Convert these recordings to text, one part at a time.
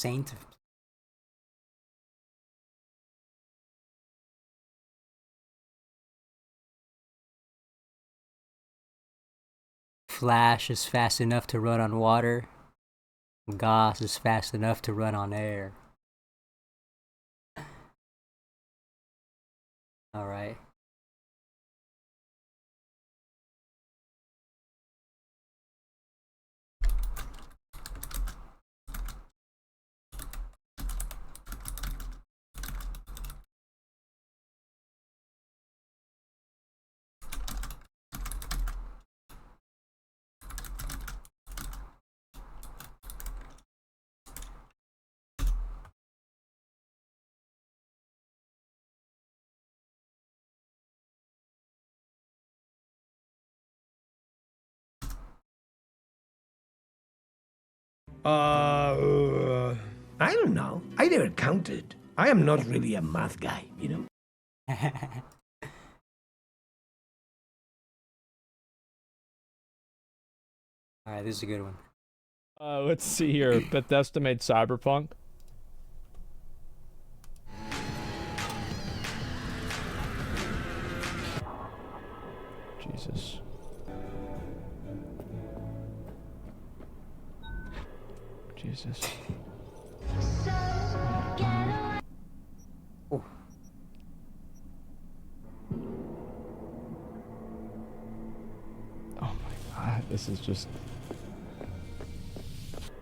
Saint. Flash is fast enough to run on water. Goss is fast enough to run on air. Alright. I don't know. I never counted. I am not really a math guy, you know? Alright, this is a good one. Let's see here. Bethesda made Cyberpunk. Jesus. Jesus. Oh. Oh my god, this is just...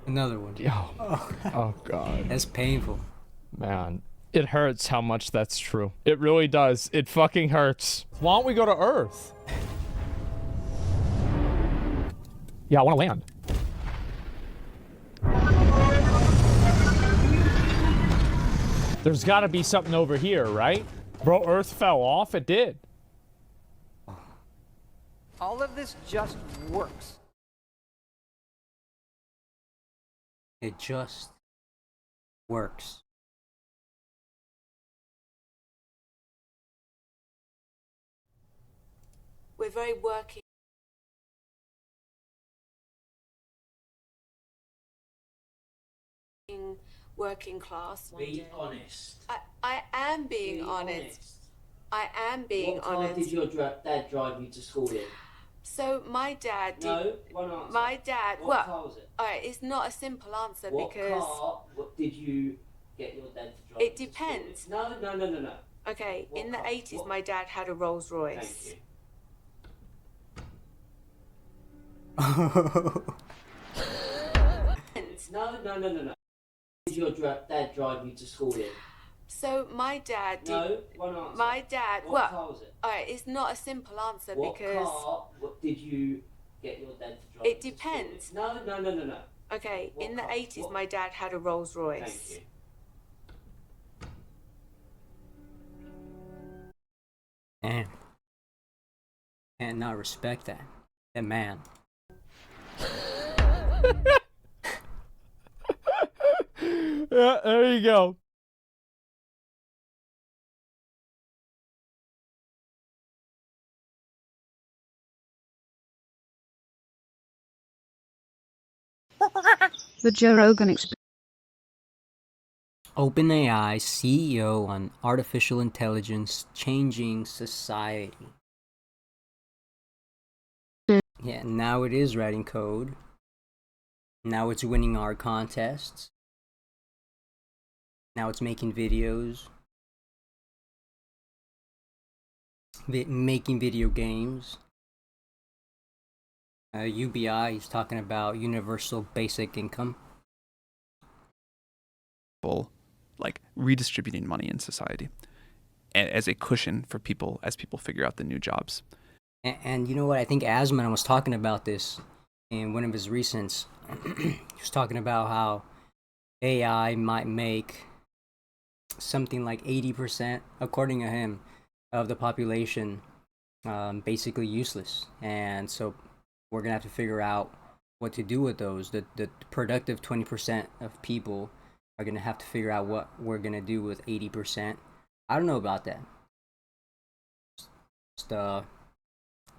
Another one. Oh god. That's painful. Man, it hurts how much that's true. It really does. It fucking hurts. Why don't we go to Earth? Yeah, I want to land. There's got to be something over here, right? Bro, Earth fell off. It did. All of this just works. It just works. We're very working class. Be honest. I am being honest. I am being honest. What car did your dad drive you to school in? So my dad did. No, one answer. My dad. What car was it? Alright, it's not a simple answer What because. car did you get your dad to drive? It depends. No. Okay, What in the car? 80s, my dad had a Rolls Royce. Thank you. No. Did your dad drive you to school in? So my dad did. No, one answer. My dad. What car was it? Alright, it's not a simple answer What because. car did you get your dad to drive? It depends. No. Okay, What in the car? 80s, What? my dad had a Rolls Royce. Thank you. Damn. Can't not respect that. That man. Yeah, there you go. The Joe Rogan Experience. OpenAI CEO on artificial intelligence changing society. Yeah, now it is writing code. Now it's winning our contests. Now it's making videos. Making video games. UBI is talking about universal basic income. Like redistributing money in society as a cushion for people as people figure out the new jobs. And you know what? I think Asman was talking about this in one of his recents. He was talking about how AI might make something like 80%, according to him, of the population basically useless. And so we're gonna have to figure out what to do with those. The productive 20% of people are gonna have to figure out what we're gonna do with 80%. I don't know about that. Just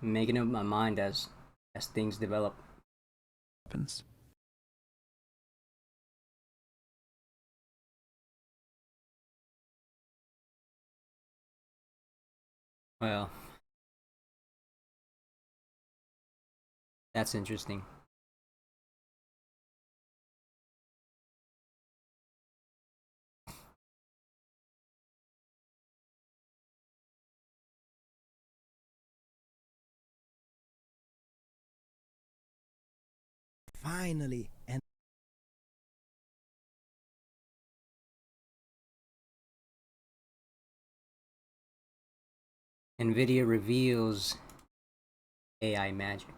making up my mind as things develop. Happens. Well, that's interesting. Finally, and NVIDIA reveals AI magic.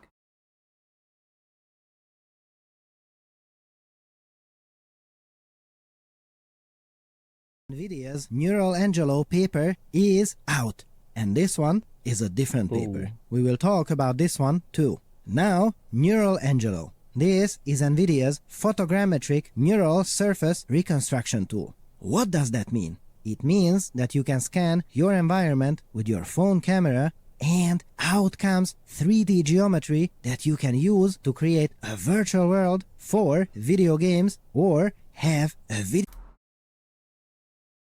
NVIDIA's Neural Angelo paper is out, and this one is a different paper. We will talk about this one too. Now, Neural Angelo. This is NVIDIA's photogrammetric neural surface reconstruction tool. What does that mean? It means that you can scan your environment with your phone camera, and out comes 3D geometry that you can use to create a virtual world for video games or have a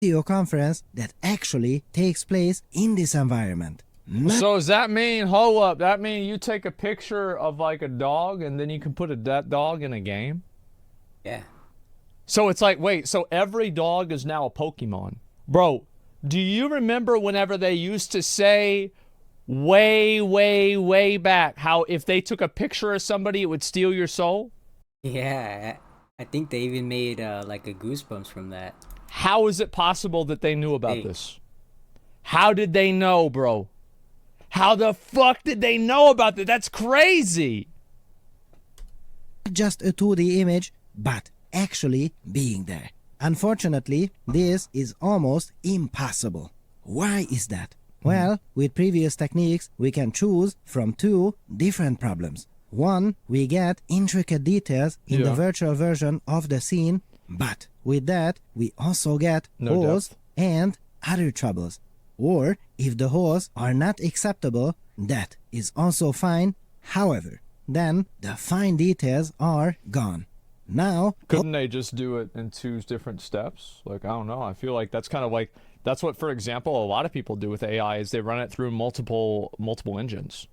video conference that actually takes place in this environment. So does that mean, hold up, that mean you take a picture of like a dog and then you can put that dog in a game? Yeah. So it's like, wait, so every dog is now a Pokemon. Bro, do you remember whenever they used to say way back how if they took a picture of somebody, it would steal your soul? Yeah, I think they even made like a Goosebumps from that. How is it possible that they knew about this? How did they know, bro? How the fuck did they know about that? That's crazy. Just a 2D image, but actually being there. Unfortunately, this is almost impossible. Why is that? Well, with previous techniques, we can choose from two different problems. One, we get intricate details in the virtual version of the scene, but with that, we also get holes and other troubles. Or, if the holes are not acceptable, that is also fine. However, then the fine details are gone. Now, couldn't they just do it in two different steps? Like, I don't know. I feel like that's kind of like, that's what, for example, a lot of people do with AI is they run it through multiple engines.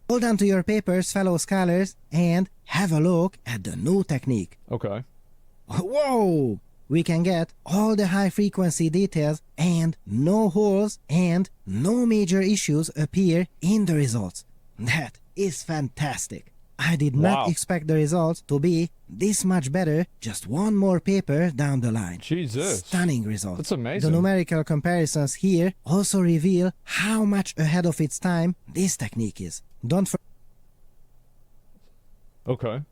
Hold on to your papers, fellow scholars, and have a look at the new technique. Okay. Whoa! We can get all the high-frequency details and no holes and no major issues appear in the results. That is fantastic. I did not expect the results to be this much better just one more paper down the line. Jesus. Stunning results. That's amazing. The numerical comparisons here also reveal how much ahead of its time this technique is. Don't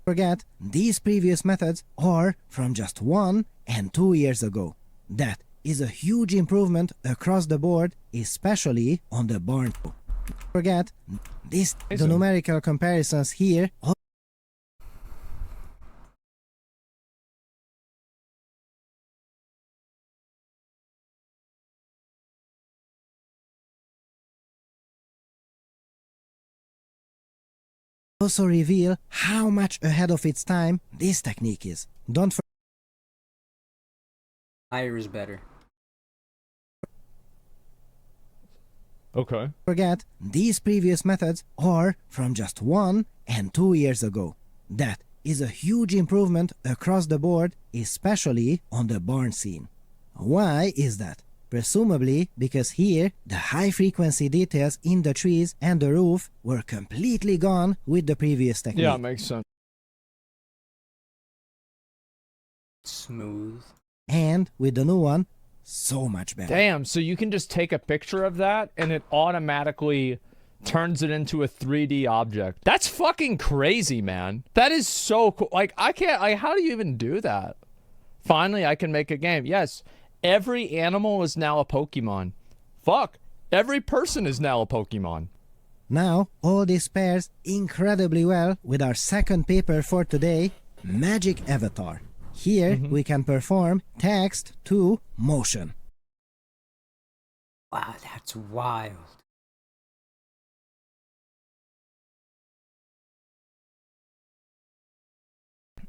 forget, these previous methods are from just 1 and 2 years ago. That is a huge improvement across the board, especially on the barn. Forget this. The numerical comparisons here also reveal how much ahead of its time this technique is. Don't Higher is better. forget, these previous methods are from just 1 and 2 years ago. That is a huge improvement across the board, especially on the barn scene. Why is that? Presumably because here, the high-frequency details in the trees and the roof were completely gone with the previous technique. Yeah, it makes sense. Smooth. And with the new one, so much better. Damn, so you can just take a picture of that and it automatically turns it into a 3D object. That's fucking crazy, man. That is so cool. Like, I can't, like, how do you even do that? Finally, I can make a game. Yes, every animal is now a Pokemon. Fuck, every person is now a Pokemon. Now, all this pairs incredibly well with our second paper for today, Magic Avatar. Here, we can perform text to motion. Wow, that's wild.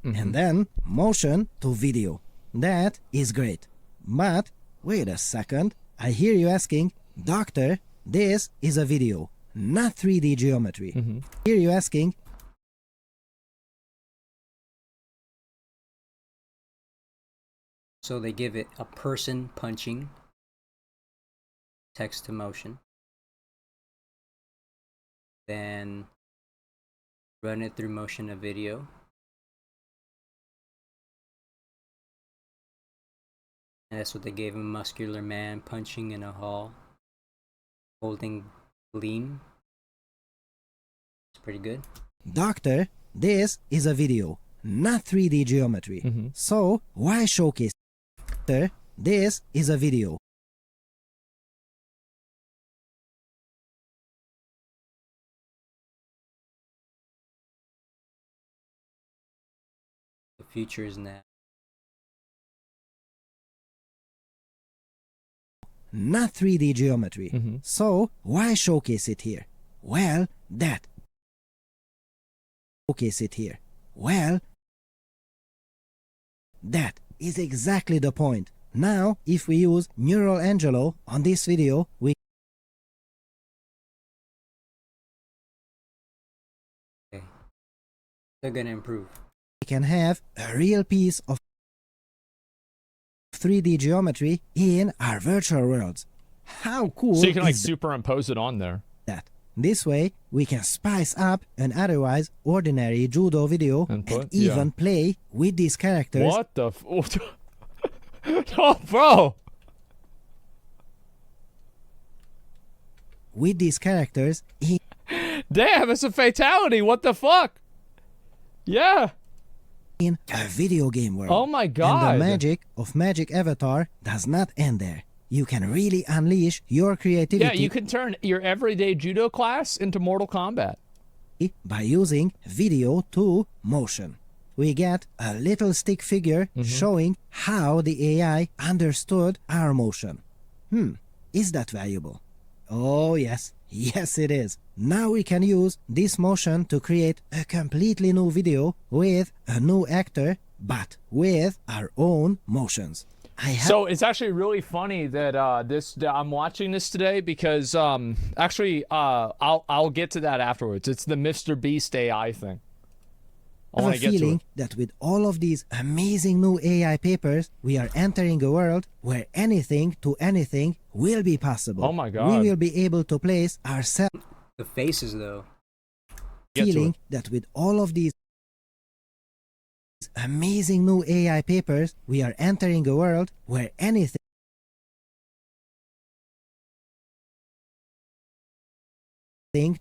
And then motion to video. That is great. But wait a second, I hear you asking, Doctor, this is a video, not 3D geometry. Here you're asking, So they give it a person punching, text to motion, then run it through motion of video, and that's what they gave him, a muscular man punching in a hall, holding lean. It's pretty good. Doctor, this is a video, not 3D geometry. So why showcase? Doctor, this is a video. The future is now. Not 3D geometry. So why showcase it here? Well, that. Showcase it here. Well, that is exactly the point. Now, if we use Neural Angelo on this video, we They're gonna improve. can have a real piece of 3D geometry in our virtual worlds. How cool So you can like is superimpose it on there. that? This way, we can spice up an otherwise ordinary judo video And and put- yeah. even play with these characters What the oh, bro. with these characters Damn, it's a fatality. What the fuck? Yeah. in a video game world. Oh my And god. the magic of Magic Avatar does not end there. You can really unleash your creativity Yeah, you can turn your everyday judo class into Mortal Kombat. by using video to motion. We get a little stick figure showing how the AI understood our motion. Is that valuable? Oh yes, yes it is. Now we can use this motion to create a completely new video with a new actor, but with our own motions. I have So it's actually really funny that that I'm watching this today because I'll get to that afterwards. It's the Mr. Beast AI thing. I a want to get to feeling it. that with all of these amazing new AI papers, we are entering a world where anything to anything will be possible. Oh my God. We will be able to place ourselves. The faces, though. Get to Feeling it. that with all of these amazing new AI papers, we are entering a world where anything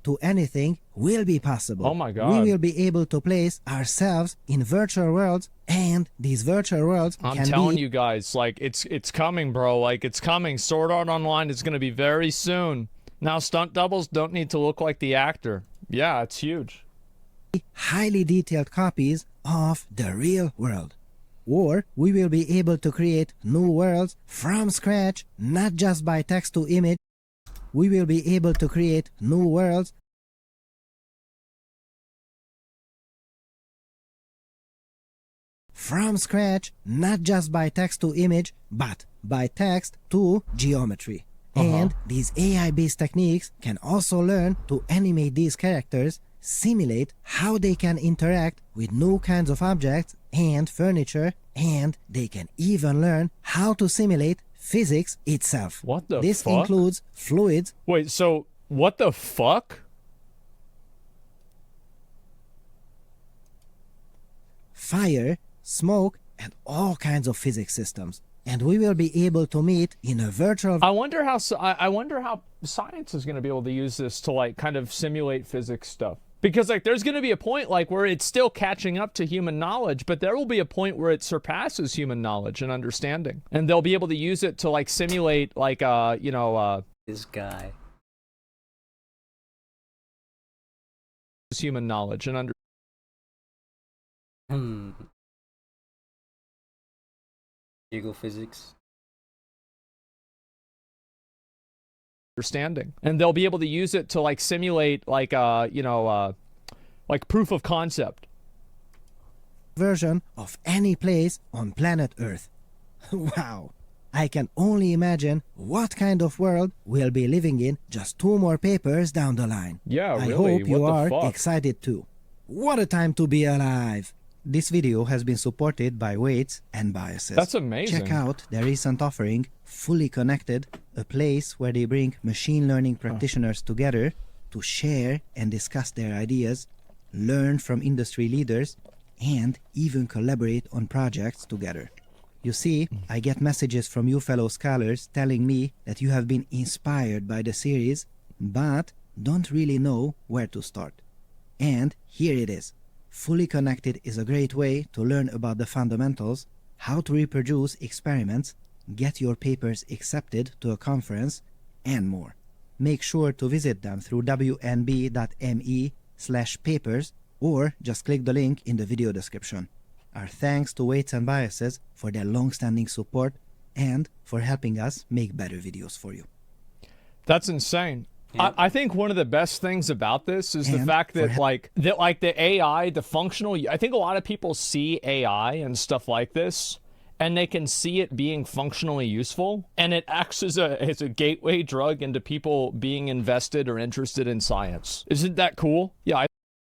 to anything will be possible. Oh my God. We will be able to place ourselves in virtual worlds, and these virtual worlds I'm can telling be you guys, like it's coming, bro. Like it's coming. Sword Art Online is going to be very soon. Now stunt doubles don't need to look like the actor. Yeah, it's huge. highly detailed copies of the real world. Or we will be able to create new worlds from scratch, not just by text to image. We will be able to create new worlds from scratch, not just by text to image, but by text to geometry. And these AI-based techniques can also learn to animate these characters, simulate how they can interact with new kinds of objects and furniture, and they can even learn how to simulate physics itself. What the This fuck? includes fluids, Wait, so what the fuck? fire, smoke, and all kinds of physics systems. And we will be able to meet in a virtual I wonder how I wonder how science is going to be able to use this to like kind of simulate physics stuff. Because like there's going to be a point like where it's still catching up to human knowledge, but there will be a point where it surpasses human knowledge and understanding. And they'll be able to use it to like simulate like This guy. human knowledge and Jiggle physics. understanding. And they'll be able to use it to like simulate like like proof of concept. version of any place on planet Earth. Wow. I can only imagine what kind of world we'll be living in just 2 more papers down the line. Yeah, I really, hope you what the are fuck? excited too. What a time to be alive! This video has been supported by Weights and Biases. That's amazing. Check out their recent offering, Fully Connected, a place where they bring machine learning practitioners together to share and discuss their ideas, learn from industry leaders, and even collaborate on projects together. You see, I get messages from you fellow scholars telling me that you have been inspired by the series, but don't really know where to start. And here it is. Fully Connected is a great way to learn about the fundamentals, how to reproduce experiments, get your papers accepted to a conference, and more. Make sure to visit them through wnb.me/papers or just click the link in the video description. Our thanks to Weights and Biases for their long-standing support and for helping us make better videos for you. That's insane. I think one of the best things about this is the And fact that for like the AI, the functional, I think a lot of people see AI and stuff like this and they can see it being functionally useful and it acts as a gateway drug into people being invested or interested in science. Isn't that cool? Yeah,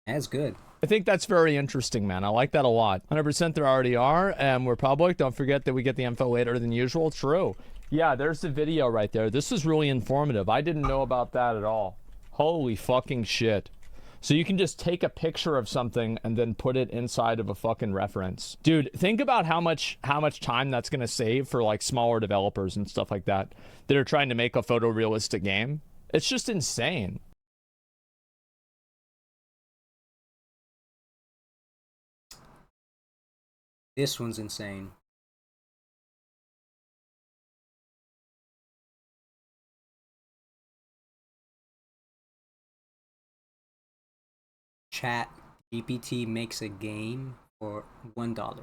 That's good. I think that's very interesting, man. I like that a lot. 100% there already are, and we're public. Don't forget that we get the info later than usual. True. Yeah, there's the video right there. This is really informative. I didn't know about that at all. Holy fucking shit. So you can just take a picture of something and then put it inside of a fucking reference. Dude, think about how much time that's going to save for like smaller developers and stuff like that that are trying to make a photorealistic game. It's just insane. This one's insane. Chat GPT makes a game for $1.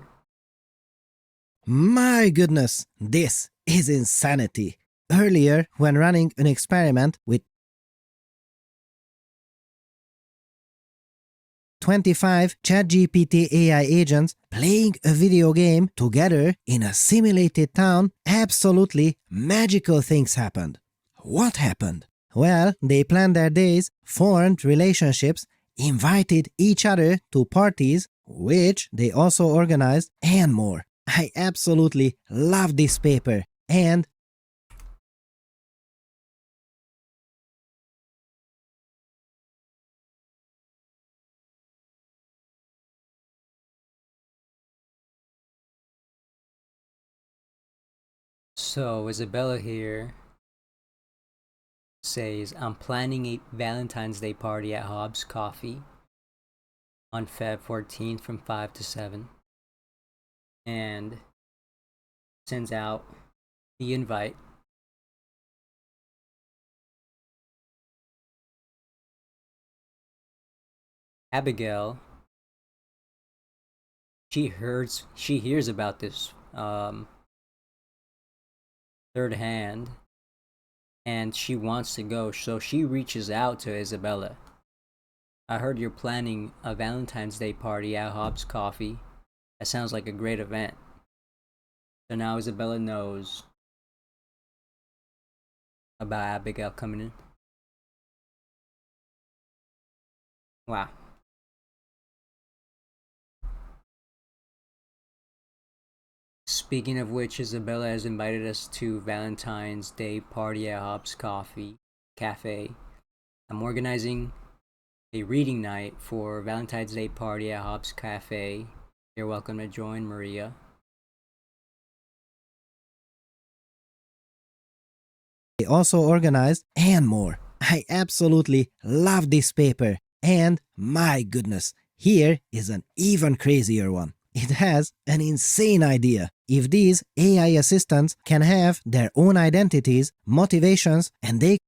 My goodness, this is insanity. Earlier, when running an experiment with 25 ChatGPT AI agents playing a video game together in a simulated town, absolutely magical things happened. What happened? Well, they planned their days, formed relationships, invited each other to parties, which they also organized, and more. I absolutely love this paper, and So Isabella here says, I'm planning a Valentine's Day party at Hobbs Coffee on Feb 14th from 5 to 7. And sends out the invite. Abigail, she hears about this third hand, and she wants to go, so she reaches out to Isabella. I heard you're planning a Valentine's Day party at Hobbs Coffee. That sounds like a great event. So now Isabella knows about Abigail coming in. Wow. Speaking of which, Isabella has invited us to Valentine's Day party at Hobbs Coffee Cafe. I'm organizing a reading night for Valentine's Day party at Hobbs Cafe. You're welcome to join, Maria. they also organized, and more. I absolutely love this paper, and my goodness, here is an even crazier one. It has an insane idea. If these AI assistants can have their own identities, motivations, and they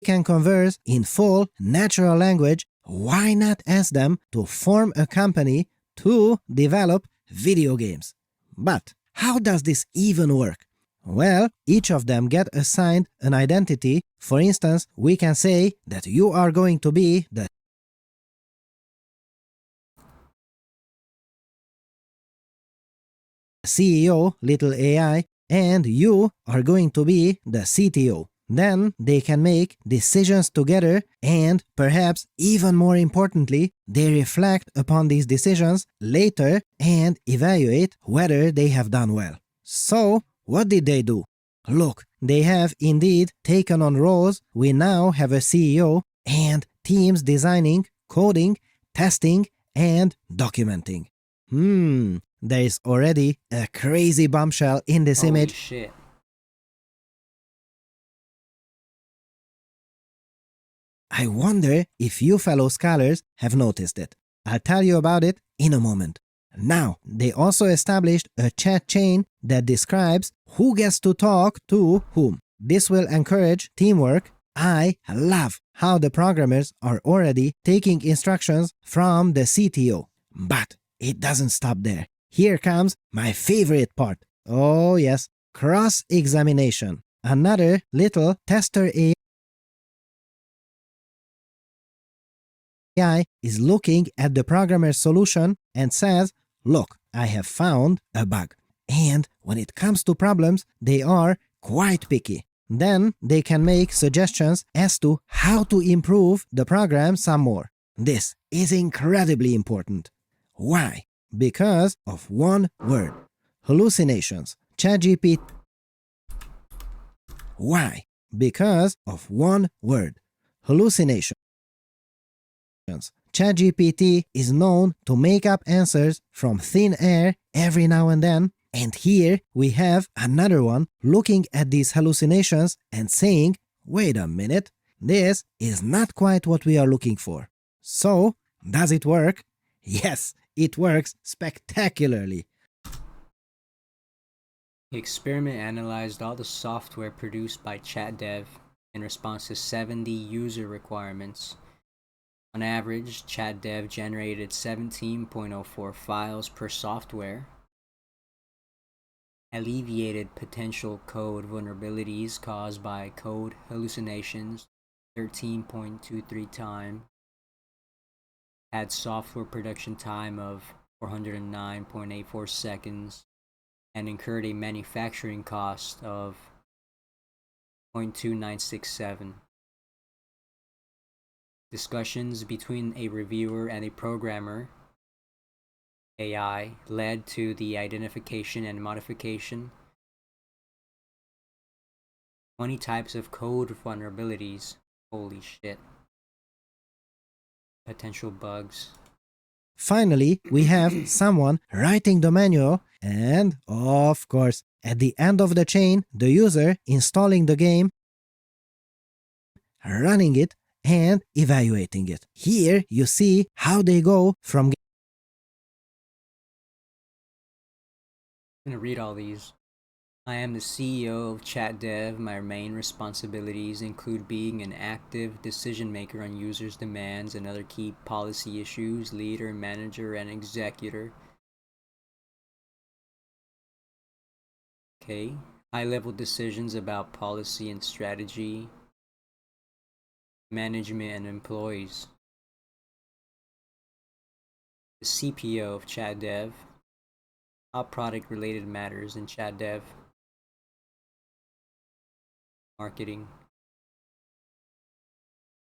can converse in full natural language, why not ask them to form a company to develop video games? But how does this even work? Well, each of them get assigned an identity. For instance, we can say that you are going to be the CEO, little AI, and you are going to be the CTO. Then they can make decisions together, and perhaps even more importantly, they reflect upon these decisions later and evaluate whether they have done well. So, what did they do? Look, they have indeed taken on roles. We now have a CEO and teams designing, coding, testing, and documenting. There is already a crazy bombshell in this Holy image. shit. I wonder if you fellow scholars have noticed it. I'll tell you about it in a moment. Now, they also established a chat chain that describes who gets to talk to whom. This will encourage teamwork. I love how the programmers are already taking instructions from the CTO. But it doesn't stop there. Here comes my favorite part. Oh yes, cross-examination. Another little tester AI is looking at the programmer's solution and says, look, I have found a bug. And when it comes to problems, they are quite picky. Then they can make suggestions as to how to improve the program some more. This is incredibly important. Why? Because of one word. Hallucinations. ChatGPT. Why? Because of one word. Hallucinations. ChatGPT is known to make up answers from thin air every now and then, and here we have another one looking at these hallucinations and saying, wait a minute, this is not quite what we are looking for. So, does it work? Yes, it works spectacularly. The experiment analyzed all the software produced by ChatDev in response to 70 user requirements. On average, ChatDev generated 17.04 files per software, alleviated potential code vulnerabilities caused by code hallucinations 13.23 times, had software production time of 409.84 seconds, and incurred a manufacturing cost of 0.2967. Discussions between a reviewer and a programmer AI led to the identification and modification 20 types of code vulnerabilities. Holy shit. Potential bugs. Finally, we have someone writing the manual and, of course, at the end of the chain, the user installing the game, running it, and evaluating it. Here you see how they go from I'm gonna read all these. I am the CEO of ChatDev. My main responsibilities include being an active decision maker on users' demands and other key policy issues, leader, manager, and executor. Okay. High-level decisions about policy and strategy, management, and employees. The CPO of ChatDev. All product-related matters in ChatDev. Marketing.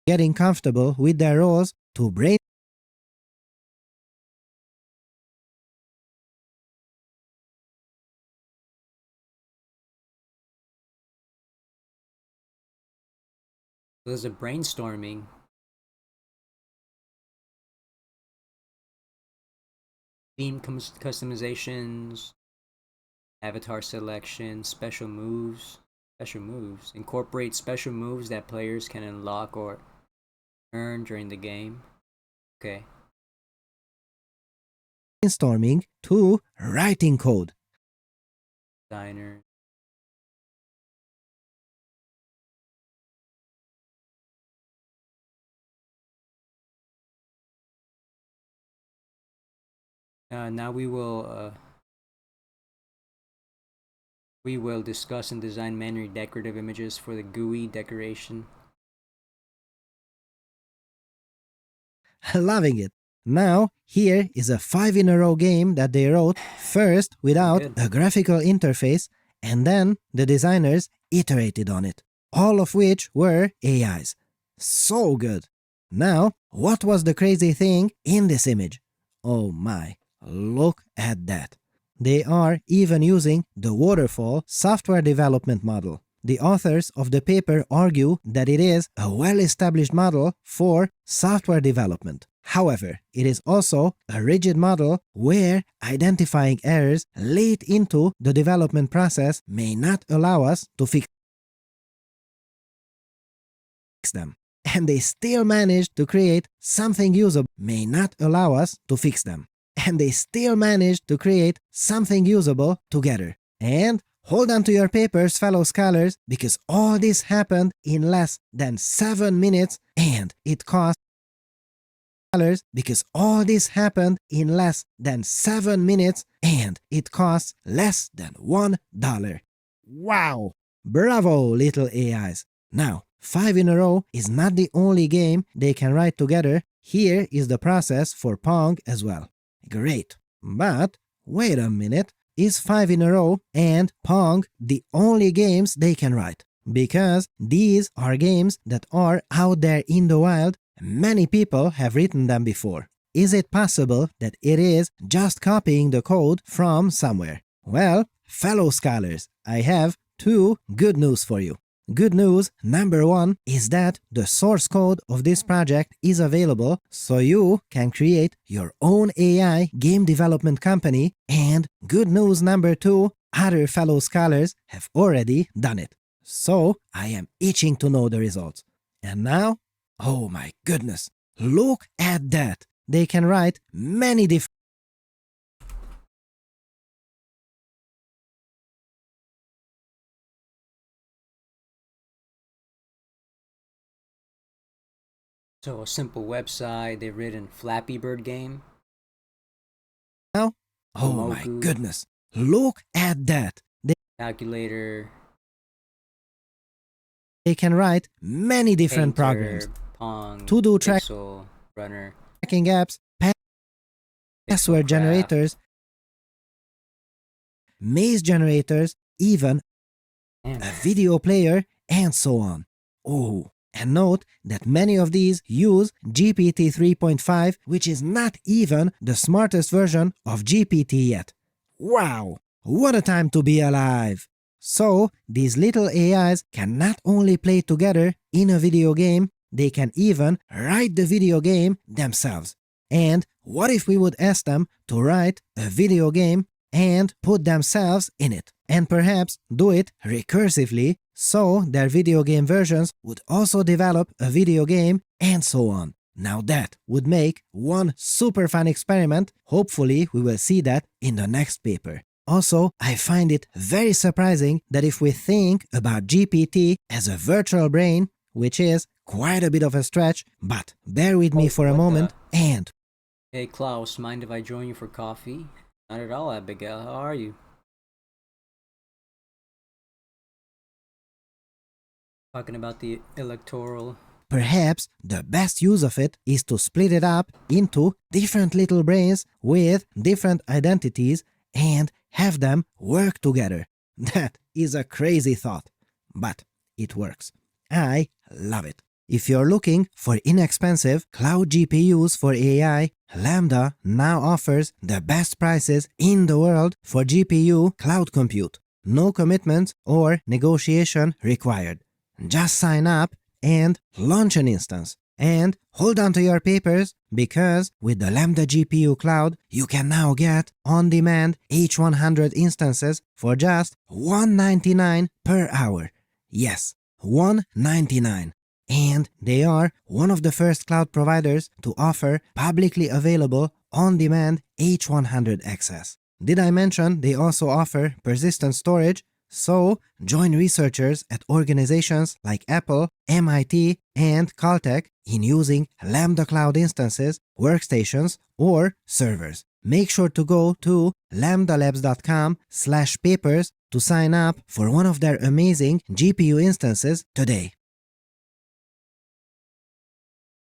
getting comfortable with their roles to brain There's a brainstorming. Theme customizations, avatar selection, special moves. Incorporate special moves that players can unlock or earn during the game. Okay. brainstorming to writing code. Designer. Now we will discuss and design many decorative images for the GUI decoration. Loving it. Now, here is a 5-in-a-row game that they wrote, first without Good. a graphical interface, and then the designers iterated on it, all of which were AIs. So good! Now, what was the crazy thing in this image? Oh my, look at that. They are even using the waterfall software development model. The authors of the paper argue that it is a well-established model for software development. However, it is also a rigid model where identifying errors late into the development process may not allow us to fix them. And they still managed to create something usable. May not allow us to fix them. And they still managed to create something usable together. And hold on to your papers, fellow scholars, because all this happened in less than 7 minutes, and it cost because all this happened in less than 7 minutes, and it costs less than $1. Wow! Bravo, little AIs. Now, 5-in-a-row is not the only game they can write together. Here is the process for Pong as well. Great. But wait a minute. Is 5-in-a-row and Pong the only games they can write? Because these are games that are out there in the wild. Many people have written them before. Is it possible that it is just copying the code from somewhere? Well, fellow scholars, I have 2 good news for you. Good news number 1 is that the source code of this project is available, so you can create your own AI game development company. And good news number 2, other fellow scholars have already done it. So I am itching to know the results. And now, oh my goodness, look at that! They can write many different So a simple website, they've written Flappy Bird game. now. Oh my Moku. goodness, look at that! Calculator, They can write many different Painter, programs, Pong, To-do Pixel, Runner, tracking apps, password Pixelcraft. generators, maze generators, even Man, a video player, and so on. Oh, and note that many of these use GPT 3.5, which is not even the smartest version of GPT yet. Wow, what a time to be alive! So, these little AIs can not only play together in a video game, they can even write the video game themselves. And what if we would ask them to write a video game and put themselves in it? And perhaps do it recursively, so their video game versions would also develop a video game, and so on. Now that would make one super fun experiment. Hopefully we will see that in the next paper. Also, I find it very surprising that if we think about GPT as a virtual brain, which is quite a bit of a stretch, but bear with me for a what the- moment, and Hey Klaus, mind if I join you for coffee? Not at all, Abigail. How are you? Talking about the electoral. perhaps the best use of it is to split it up into different little brains with different identities and have them work together. That is a crazy thought, but it works. I love it. If you're looking for inexpensive cloud GPUs for AI, Lambda now offers the best prices in the world for GPU cloud compute. No commitment or negotiation required. Just sign up and launch an instance. And hold on to your papers, because with the Lambda GPU Cloud, you can now get on-demand H100 instances for just $199 per hour. Yes, $199. And they are one of the first cloud providers to offer publicly available on-demand H100 access. Did I mention they also offer persistent storage? So, join researchers at organizations like Apple, MIT, and Caltech in using Lambda Cloud instances, workstations, or servers. Make sure to go to lambdalabs.com/papers to sign up for one of their amazing GPU instances today.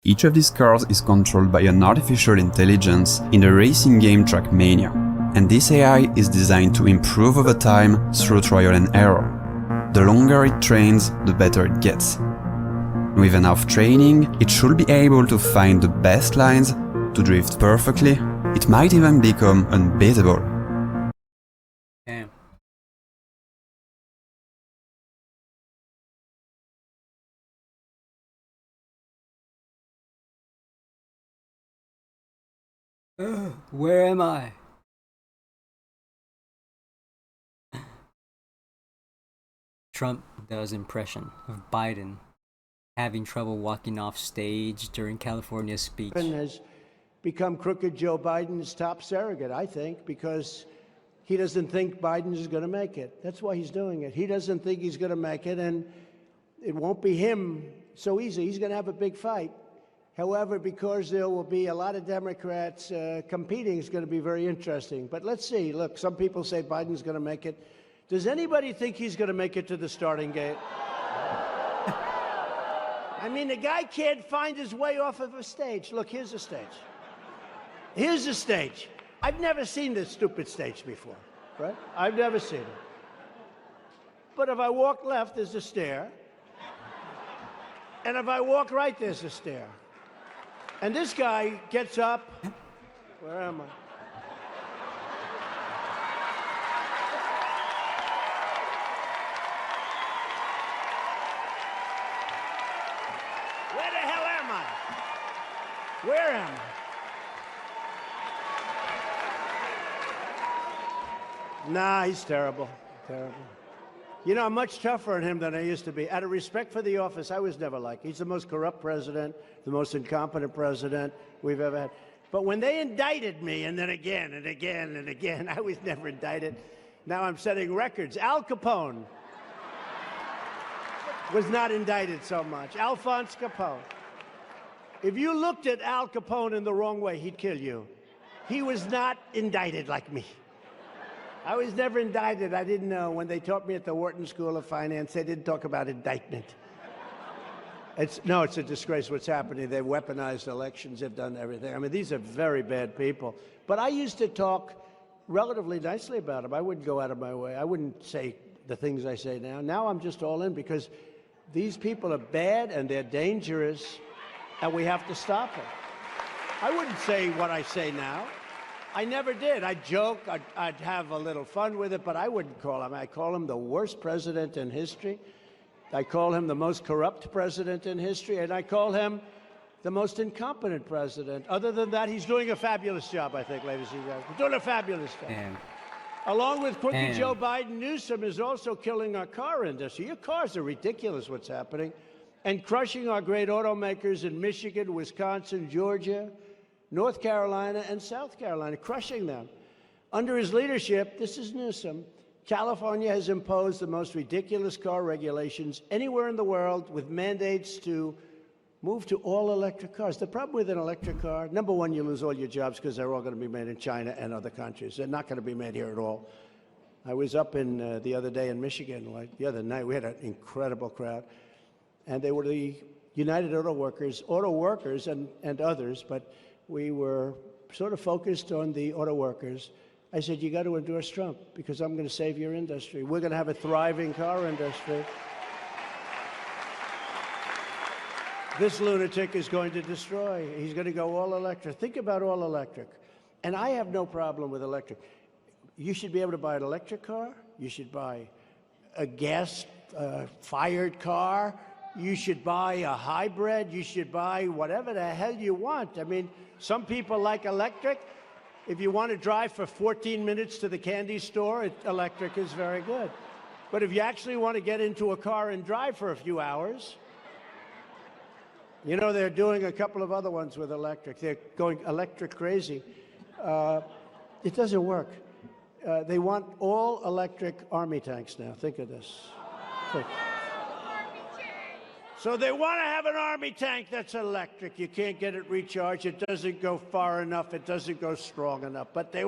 Each of these cars is controlled by an artificial intelligence in the racing game Trackmania, and this AI is designed to improve over time through trial and error. The longer it trains, the better it gets. With enough training, it should be able to find the best lines, to drift perfectly. It might even become unbeatable. Damn. Where am I? Trump does impression of Biden having trouble walking off stage during California's speech. Has become crooked Joe Biden's top surrogate, I think, because he doesn't think Biden is going to make it. That's why he's doing it. He doesn't think he's going to make it, and it won't be him so easy. He's going to have a big fight. However, because there will be a lot of Democrats competing, it's going to be very interesting. But let's see. Look, some people say Biden's going to make it. Does anybody think he's going to make it to the starting gate? I mean, the guy can't find his way off of a stage. Look, here's a stage. Here's a stage. I've never seen this stupid stage before, right? I've never seen it. But if I walk left, there's a stair. And if I walk right, there's a stair. And this guy gets up. Where am I? Where the hell am I? Where am I? Nah, he's terrible. Terrible. You know, I'm much tougher on him than I used to be. Out of respect for the office, I was never like. He's the most corrupt president, the most incompetent president we've ever had. But when they indicted me, and then again and again and again, I was never indicted. Now I'm setting records. Al Capone was not indicted so much. Alphonse Capone. If you looked at Al Capone in the wrong way, he'd kill you. He was not indicted like me. I was never indicted. I didn't know. When they taught me at the Wharton School of Finance, they didn't talk about indictment. It's a disgrace what's happening. They've weaponized elections. They've done everything. I mean, these are very bad people. But I used to talk relatively nicely about them. I wouldn't go out of my way. I wouldn't say the things I say now. Now I'm just all in because these people are bad and they're dangerous, and we have to stop them. I wouldn't say what I say now. I never did. I'd joke, I'd have a little fun with it, but I wouldn't call him. I call him the worst president in history. I call him the most corrupt president in history, and I call him the most incompetent president. Other than that, he's doing a fabulous job, I think, ladies and gentlemen. He's doing a fabulous job. Damn. Along with crooked Joe Biden, Newsom is also killing our car industry. Your cars are ridiculous, what's happening, and crushing our great automakers in Michigan, Wisconsin, Georgia, North Carolina, and South Carolina, crushing them. Under his leadership, this is Newsom, California has imposed the most ridiculous car regulations anywhere in the world with mandates to move to all electric cars. The problem with an electric car, number one, you lose all your jobs because they're all going to be made in China and other countries. They're not going to be made here at all. I was up in the other day in Michigan, like the other night. We had an incredible crowd. And they were the United Auto Workers and others, but we were sort of focused on the auto workers. I said, you got to endorse Trump because I'm going to save your industry. We're going to have a thriving car industry. This lunatic is going to destroy. He's going to go all electric. Think about all electric. And I have no problem with electric. You should be able to buy an electric car. You should buy a gas-fired car. You should buy a hybrid. You should buy whatever the hell you want. I mean, some people like electric. If you want to drive for 14 minutes to the candy store, electric is very good. But if you actually want to get into a car and drive for a few hours, you know, they're doing a couple of other ones with electric. They're going electric crazy. It doesn't work. They want all electric army tanks now. Think of this. So they want to have an army tank that's electric. You can't get it recharged. It doesn't go far enough. It doesn't go strong enough. But they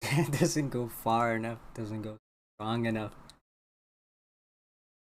It doesn't go far enough. Doesn't go strong enough.